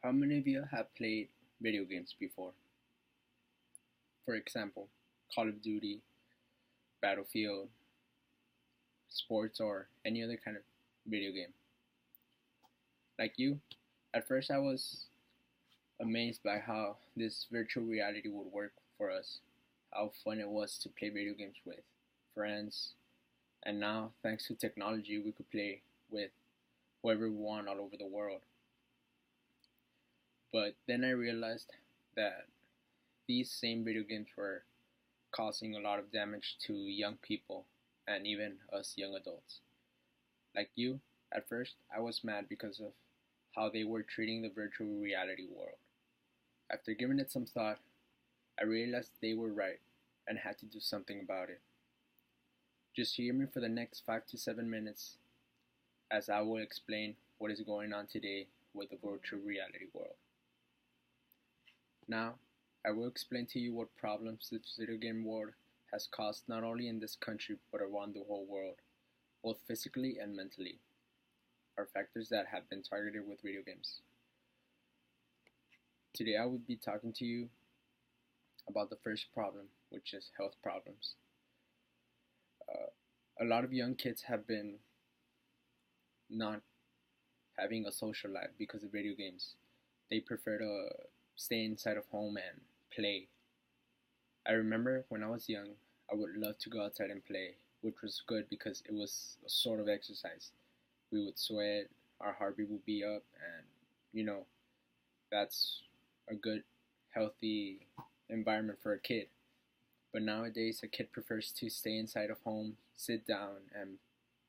How many of you have played video games before? For example, Call of Duty, Battlefield, sports, or any other kind of video game? Like you, at first I was amazed by how this virtual reality would work for us, how fun it was to play video games with friends, and now, thanks to technology, we could play with whoever we want all over the world. But then I realized that these same video games were causing a lot of damage to young people and even us young adults. Like you, at first I was mad because of how they were treating the virtual reality world. After giving it some thought, I realized they were right and had to do something about it. Just hear me for the next 5 to 7 minutes as I will explain what is going on today with the virtual reality world. Now, I will explain to you what problems the video game world has caused not only in this country but around the whole world, both physically and mentally, are factors that have been targeted with video games. Today I will be talking to you about the first problem, which is health problems. A lot of young kids have been not having a social life because of video games. They prefer to stay inside of home and play. I remember when I was young, I would love to go outside and play, which was good because it was a sort of exercise. We would sweat, our heartbeat would be up, and you know, that's a good, healthy environment for a kid. But nowadays, a kid prefers to stay inside of home, sit down, and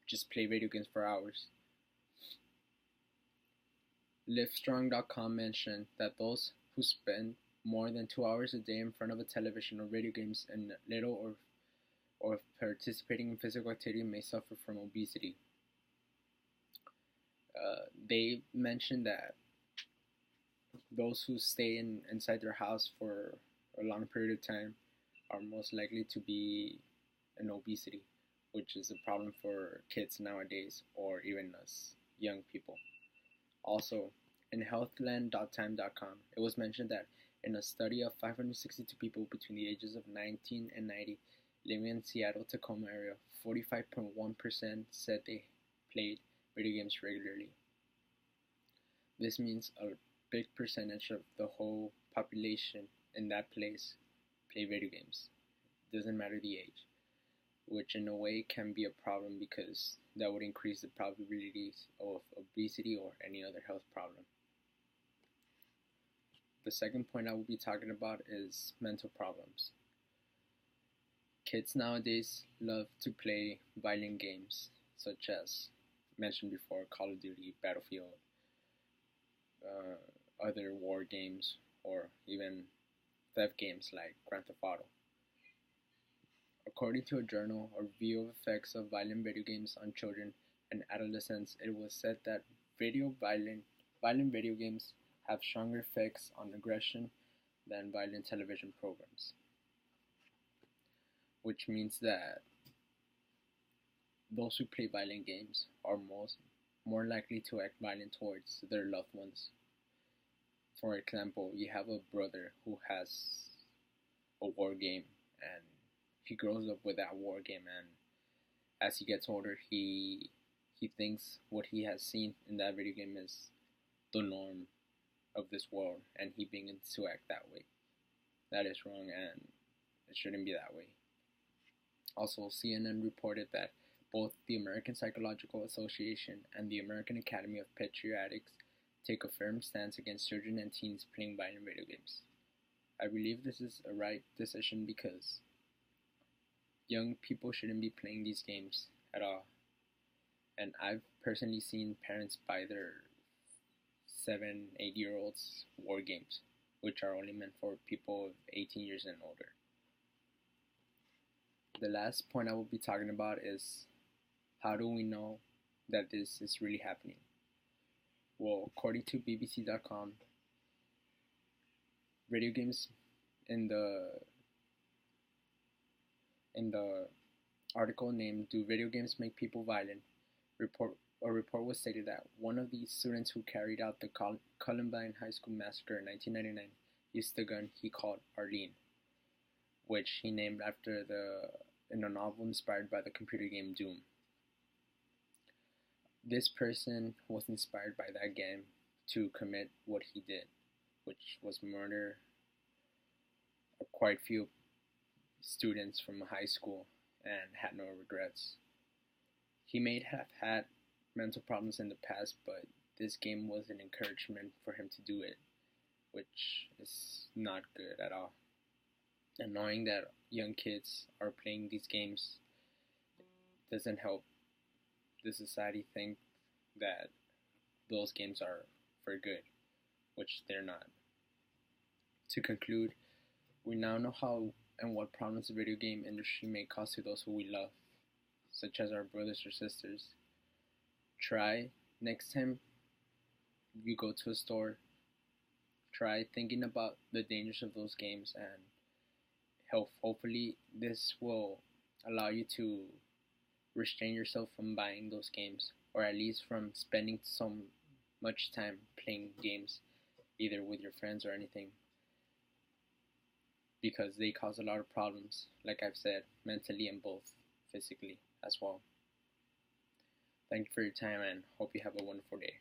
just play video games for hours. Livestrong.com mentioned that those who spend more than 2 hours a day in front of a television or video games and little or participating in physical activity may suffer from obesity. They mentioned that those who stay inside their house for a long period of time are most likely to be in obesity, which is a problem for kids nowadays or even us young people. Also, in healthland.time.com, it was mentioned that in a study of 562 people between the ages of 19 and 90 living in Seattle, Tacoma area, 45.1% said they played video games regularly. This means a big percentage of the whole population in that place play video games. Doesn't matter the age, which in a way can be a problem because that would increase the probabilities of obesity or any other health problem. The second point I will be talking about is mental problems. Kids nowadays love to play violent games such as mentioned before, Call of Duty, Battlefield, other war games, or even theft games like Grand Theft Auto. According to a journal, a review of effects of violent video games on children and adolescents, it was said that violent video games have stronger effects on aggression than violent television programs, which means that those who play violent games are more likely to act violent towards their loved ones. For example, you have a brother who has a war game and he grows up with that war game, and as he gets older he thinks what he has seen in that video game is the norm of this world, and he begins to act that way. That is wrong and it shouldn't be that way. Also, CNN reported that both the American Psychological Association and the American Academy of Pediatrics take a firm stance against children and teens playing violent video games. I believe this is a right decision because young people shouldn't be playing these games at all. And I've personally seen parents buy their 7, 8 year olds war games, which are only meant for people of 18 years and older. The last point I will be talking about is how do we know that this is really happening? Well, according to BBC.com, video games in the article named "Do Video Games Make People Violent?" a report was stated that one of the students who carried out the Columbine High School massacre in 1999 used the gun he called Arlene, which he named after in a novel inspired by the computer game Doom. This person was inspired by that game to commit what he did, which was murder quite few students from high school and had no regrets. He may have had mental problems in the past, but this game was an encouragement for him to do it, which is not good at all. And knowing that young kids are playing these games doesn't help the society think that those games are for good, which they're not. To conclude, we now know how and what problems the video game industry may cause to those who we love, such as our brothers or sisters. Try next time you go to a store, try thinking about the dangers of those games, and hopefully this will allow you to restrain yourself from buying those games, or at least from spending so much time playing games, either with your friends or anything, because they cause a lot of problems, like I've said, mentally and both physically as well. Thank you for your time and hope you have a wonderful day.